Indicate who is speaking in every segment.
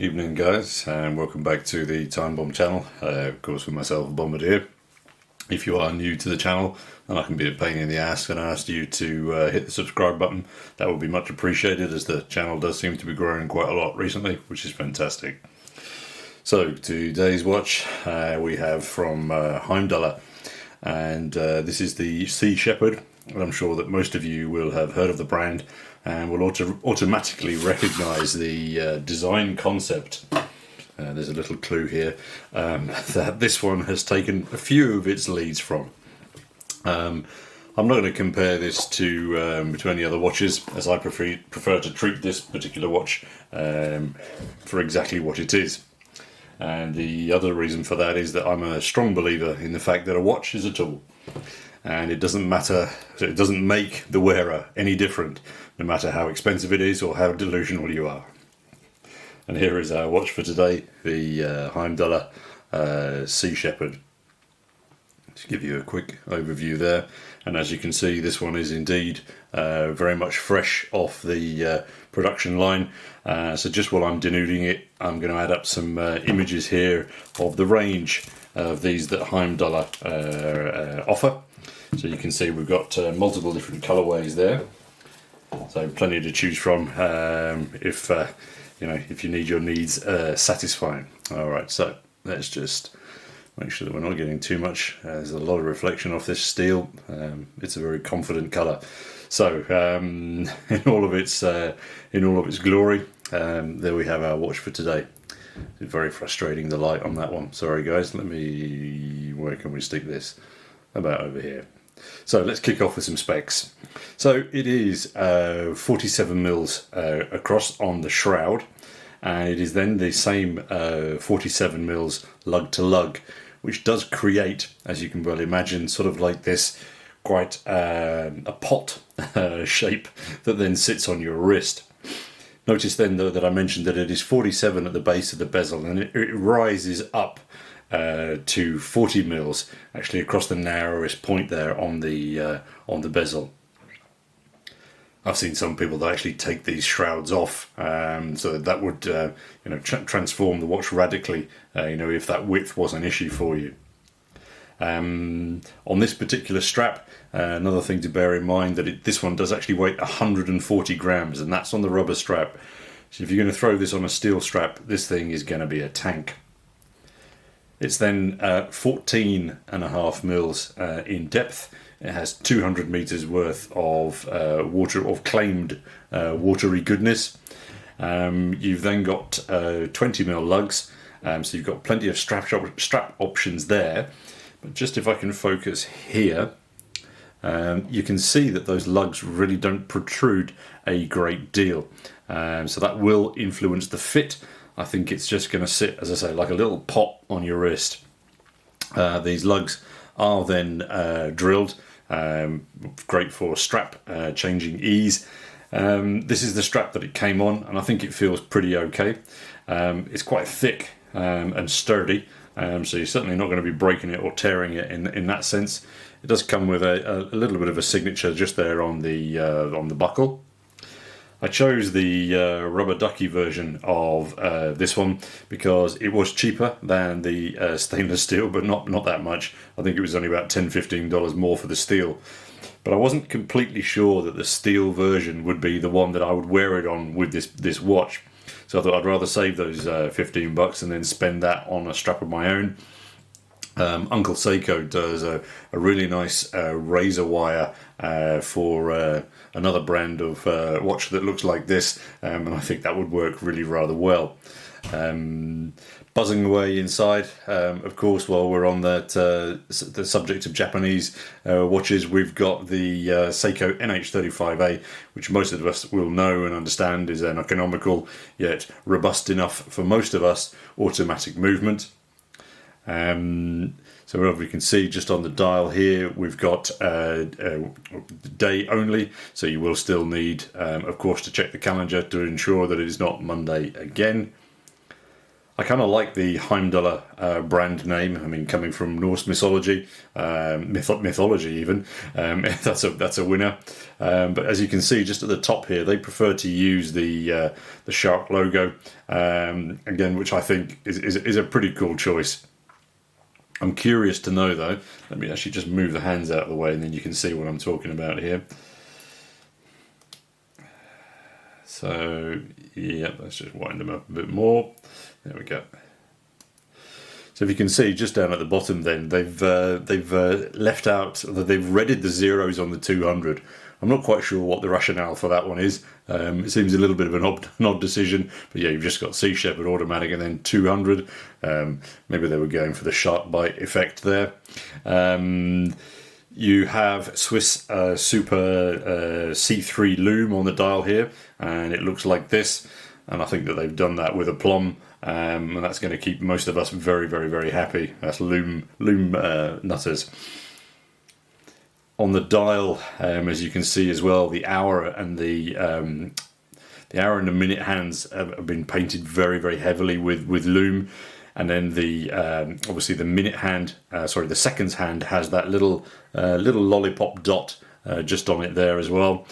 Speaker 1: Evening guys, and welcome back to the Time Bomb channel, of course with myself, Bombardier. If you are new to the channel and I can be a pain in the ass and ask you to hit the subscribe button, that would be much appreciated, as the channel does seem to be growing quite a lot recently, which is fantastic. So today's watch we have from HEIMDALLR, and this is the Sea Shepherd. And I'm sure that most of you will have heard of the brand and will automatically recognise the design concept. There's a little clue here that this one has taken a few of its leads from. I'm not going to compare this to any other watches, as I prefer to treat this particular watch for exactly what it is. And the other reason for that is that I'm a strong believer in the fact that a watch is a tool. And it doesn't matter, it doesn't make the wearer any different, no matter how expensive it is or how delusional you are. And here is our watch for today, the HEIMDALLR Sea Shepherd. To give you a quick overview there, and as you can see, this one is indeed very much fresh off the production line. So just while I'm denuding it, I'm going to add up some images here of the range of these that HEIMDALLR offer. So you can see we've got multiple different colorways there, so plenty to choose from if you need your needs satisfying. All right, so let's just make sure that we're not getting too much. There's a lot of reflection off this steel. It's a very confident color. So in all of its glory, there we have our watch for today. It's very frustrating, the light on that one. Sorry guys. Where can we stick this? About over here. So let's kick off with some specs. So it is 47 mils across on the shroud, and it is then the same 47 mils lug to lug, which does create, as you can well imagine, sort of like this quite a pot shape that then sits on your wrist. Notice then though that I mentioned that it is 47 at the base of the bezel, and it rises up to 40 mils actually across the narrowest point there on the bezel. I've seen some people that actually take these shrouds off, so that would transform the watch radically, if that width was an issue for you. On this particular strap, another thing to bear in mind, that this one does actually weigh 140 grams, and that's on the rubber strap. So if you're going to throw this on a steel strap, this thing is going to be a tank. It's then 14.5 mils in depth. It has 200 meters worth of claimed watery goodness. You've then got 20 mil lugs, so you've got plenty of strap options there. But just if I can focus here, you can see that those lugs really don't protrude a great deal. So that will influence the fit. I think it's just going to sit, as I say, like a little pot on your wrist. These lugs are then drilled, great for strap changing ease. This is the strap that it came on, and I think it feels pretty okay. It's quite thick and sturdy, so you're certainly not going to be breaking it or tearing it in that sense. It does come with a little bit of a signature just there on the buckle. I chose the rubber ducky version of this one because it was cheaper than the stainless steel, but not that much. I think it was only about $10–15 more for the steel. But I wasn't completely sure that the steel version would be the one that I would wear it on with this watch. So I thought I'd rather save those $15 and then spend that on a strap of my own. Uncle Seiko does a really nice razor wire for another brand of watch that looks like this, and I think that would work really rather well. Buzzing away inside, of course, while we're on that the subject of Japanese watches, we've got the Seiko NH35A, which most of us will know and understand is an economical yet robust enough for most of us automatic movement. So wherever you can see just on the dial here, we've got day only, so you will still need, of course, to check the calendar to ensure that it is not Monday again. I kind of like the HEIMDALLR brand name. I mean, coming from Norse mythology, mythology even, that's a winner. But as you can see, just at the top here, they prefer to use the shark logo again, which I think is a pretty cool choice. I'm curious to know though. Let me actually just move the hands out of the way, and then you can see what I'm talking about here. So yeah, let's just wind them up a bit more. There we go. So if you can see just down at the bottom, then they've left out that they've redded the zeros on the 200. I'm not quite sure what the rationale for that one is. It seems a little bit of an odd decision, but yeah, you've just got Sea Shepherd automatic and then 200. Maybe they were going for the shark bite effect there. You have Swiss Super C3 loom on the dial here, and it looks like this. And I think that they've done that with aplomb, and that's going to keep most of us very, very, very happy. That's loom nutters. On the dial, as you can see as well, the hour and the minute hands have been painted very, very heavily with loom. And then the obviously the minute hand, the seconds hand has that little lollipop dot just on it there as well.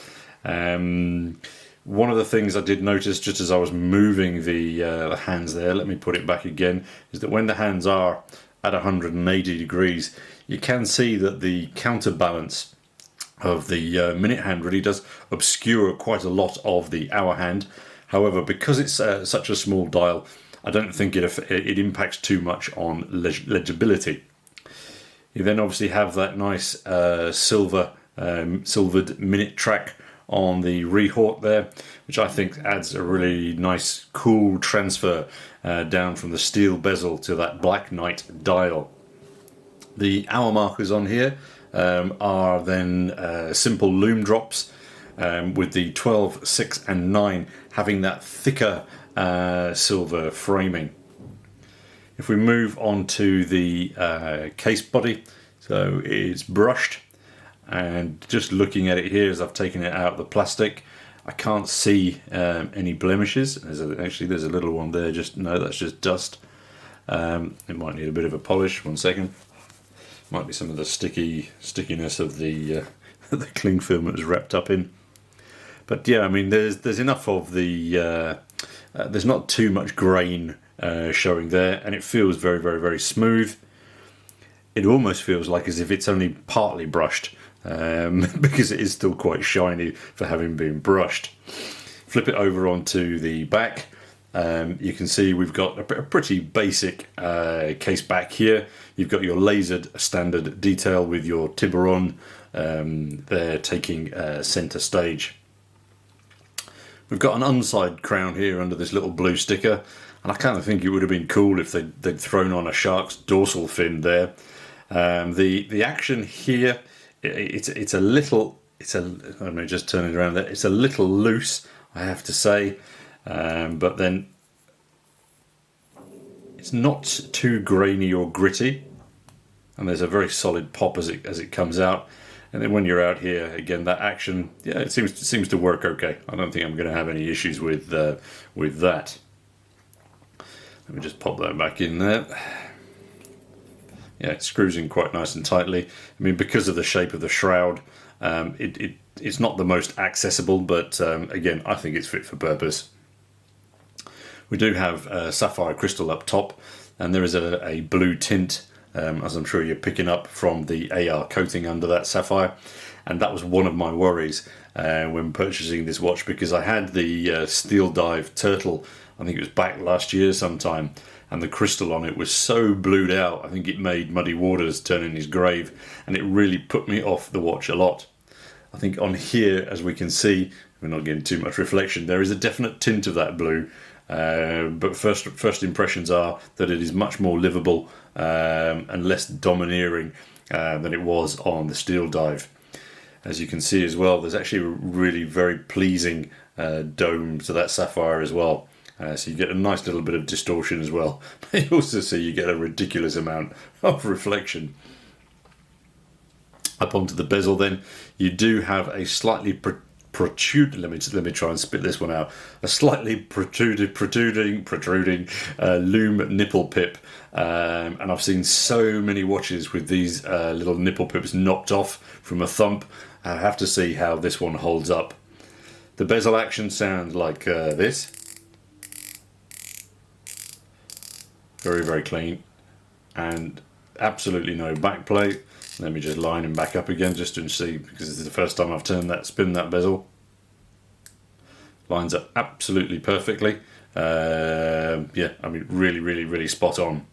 Speaker 1: One of the things I did notice just as I was moving the hands there, let me put it back again, is that when the hands are at 180 degrees, you can see that the counterbalance of the minute hand really does obscure quite a lot of the hour hand. However, because it's such a small dial, I don't think it impacts too much on legibility. You then obviously have that nice silvered minute track on the Rehort there, which I think adds a really nice cool transfer down from the steel bezel to that Black Knight dial. The hour markers on here are then simple loom drops, with the 12, 6 and 9 having that thicker silver framing. If we move on to the case body, so it's brushed, and just looking at it here as I've taken it out of the plastic, I can't see any blemishes. There's a little one there, that's just dust. It might need a bit of a polish. One second. Might be some of the stickiness of the the cling film it was wrapped up in. But yeah, I mean, there's enough of the there's not too much grain showing there, and it feels very, very, very smooth. It almost feels like as if it's only partly brushed, because it is still quite shiny for having been brushed. Flip it over onto the back. You can see we've got a pretty basic case back here. You've got your lasered standard detail with your Tiburon there taking center stage. We've got an unside crown here under this little blue sticker, and I kind of think it would have been cool if they'd thrown on a shark's dorsal fin there. The action here, it's a little, let me just turn it around there. It's a little loose, I have to say, but then it's not too grainy or gritty, and there's a very solid pop as it comes out. And then when you're out here again, that action, yeah, it seems to work okay. I don't think I'm going to have any issues with that. Let me just pop that back in there. Yeah, it screws in quite nice and tightly. I mean, because of the shape of the shroud, it's not the most accessible, but again, I think it's fit for purpose. We do have sapphire crystal up top, and there is a blue tint, as I'm sure you're picking up from the AR coating under that sapphire. And that was one of my worries when purchasing this watch, because I had the Steel Dive Turtle, I think it was back last year sometime, and the crystal on it was so blued out, I think it made Muddy Waters turn in his grave, and it really put me off the watch a lot. I think on here, as we can see, we're not getting too much reflection, there is a definite tint of that blue, but first impressions are that it is much more livable and less domineering than it was on the Steel Dive. As you can see as well, there's actually a really very pleasing dome to that sapphire as well. So you get a nice little bit of distortion as well. But you also see you get a ridiculous amount of reflection. Up onto the bezel then, you do have a slightly let me try and spit this one out. A slightly protruding loom nipple pip, and I've seen so many watches with these little nipple pips knocked off from a thump. I have to see how this one holds up. The bezel action sounds like this. Very, very clean, and absolutely no back plate. Let me just line him back up again just to see, because this is the first time I've spin that bezel. Lines up absolutely perfectly. Yeah, I mean, really spot on.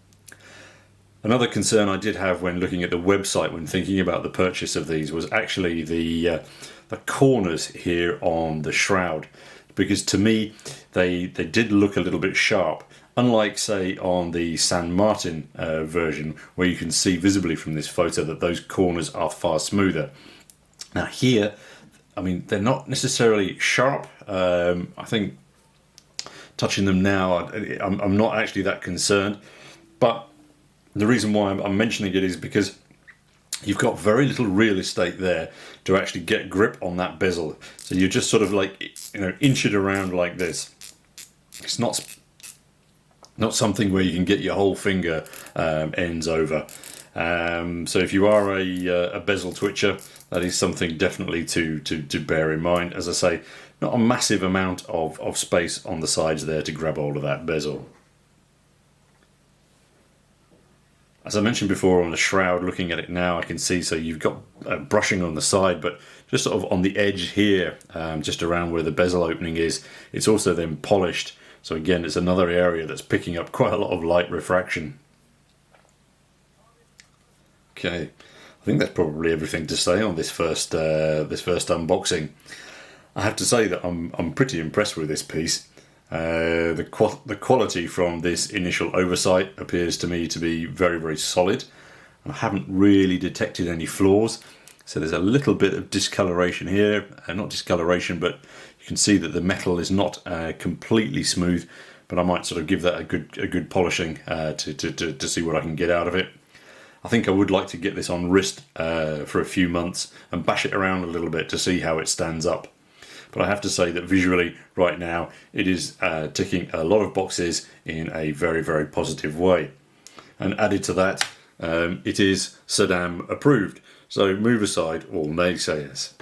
Speaker 1: Another concern I did have when looking at the website when thinking about the purchase of these was actually the corners here on the shroud, because to me they did look a little bit sharp, unlike say on the San Martin version, where you can see visibly from this photo that those corners are far smoother. Now here, I mean, they're not necessarily sharp. I think touching them now, I'm not actually that concerned, but the reason why I'm mentioning it is because you've got very little real estate there to actually get grip on that bezel. So you just sort of like, you know, inch it around like this. It's not something where you can get your whole finger ends over. So if you are a bezel twitcher, that is something definitely to bear in mind. As I say, not a massive amount of space on the sides there to grab hold of that bezel. As I mentioned before on the shroud, looking at it now, I can see, so you've got brushing on the side, but just sort of on the edge here, just around where the bezel opening is, it's also then polished. So again, it's another area that's picking up quite a lot of light refraction. Okay, I think that's probably everything to say on this first unboxing. I have to say that I'm pretty impressed with this piece. The quality from this initial oversight appears to me to be very solid. I haven't really detected any flaws, so there's a little bit of discoloration here, not discoloration, but you can see that the metal is not completely smooth, but I might sort of give that a good polishing to see what I can get out of it. I think I would like to get this on wrist for a few months and bash it around a little bit to see how it stands up. But I have to say that visually, right now, it is ticking a lot of boxes in a very positive way. And added to that, it is Saddam approved. So move aside all naysayers.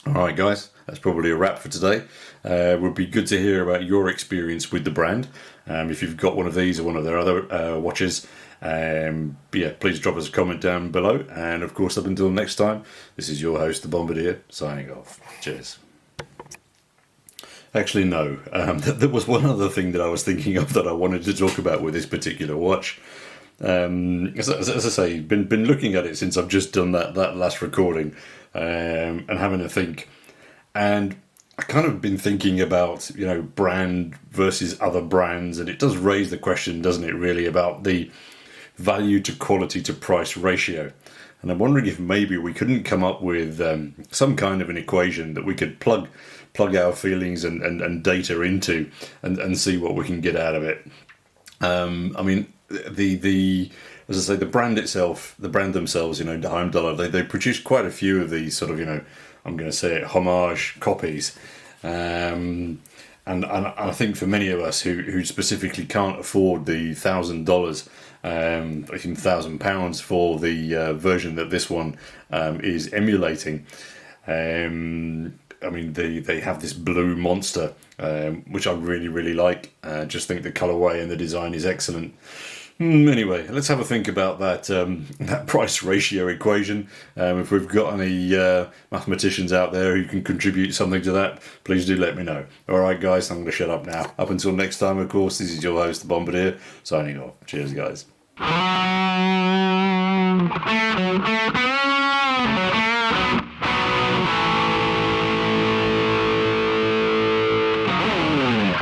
Speaker 1: Alright guys, that's probably a wrap for today. It would be good to hear about your experience with the brand. If you've got one of these or one of their other watches, yeah, please drop us a comment down below. And of course, up until next time, this is your host, the Bombardier, signing off. Cheers. Actually, no. There was one other thing that I was thinking of that I wanted to talk about with this particular watch. As I say, been looking at it since I've just done that last recording, and having a think. And I kind of been thinking about, you know, brand versus other brands, and it does raise the question, doesn't it, really, about the value to quality to price ratio. And I'm wondering if maybe we couldn't come up with some kind of an equation that we could plug our feelings and data into and see what we can get out of it. I mean, as I say, the brand itself, the brand themselves, you know, HEIMDALLR, they produce quite a few of these sort of, you know, I'm going to say it, homage copies. And I think for many of us who specifically can't afford the $1,000, even £1,000 for the version that this one is emulating, I mean, they have this blue monster, which I really like. Just think the colorway and the design is excellent. Anyway, let's have a think about that price ratio equation. If we've got any mathematicians out there who can contribute something to that, please do let me know. Alright guys, I'm going to shut up now. Up until next time, of course, this is your host, the Bombardier, signing off. Cheers guys.